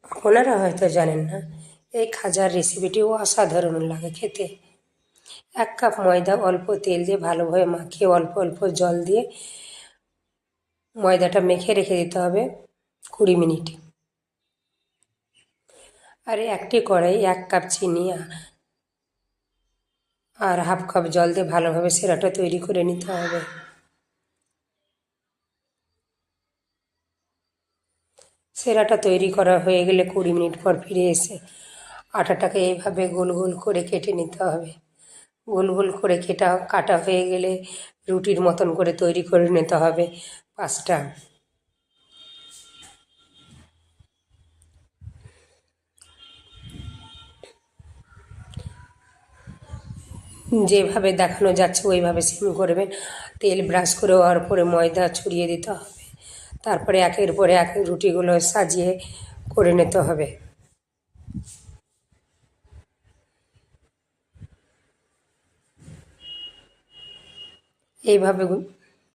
আপনারা হয়তো জানেন না, এই খাজার রেসিপিটিও অসাধারণ লাগে খেতে। 1 কাপ ময়দা অল্প তেল দিয়ে ভালোভাবে মাখিয়ে অল্প অল্প জল দিয়ে ময়দাটা মেখে রেখে দিতে হবে 20 মিনিট। আর একটি কড়াই 1 কাপ চিনি আর হাফ কাপ জল দিয়ে ভালোভাবে সিরাটা তৈরি করে নিতে হবে। সিরাটা তৈরি করা হয়ে গেলে 20 মিনিট পর ফিরে এসে আটাটাকে এইভাবে গোল গোল করে কেটে নিতে হবে। গোল গোল করে কাটা হয়ে গেলে রুটির মতন করে তৈরি করে নিতে হবে 5টা। যেভাবে দেখানো যাচ্ছে ওইভাবে সিম করবেন। তেল ব্রাশ করে ওর উপরে ময়দা ছড়িয়ে দিতে হবে। তারপরে একের পরে এক রুটিগুলো সাজিয়ে করে নিতে হবে। এইভাবে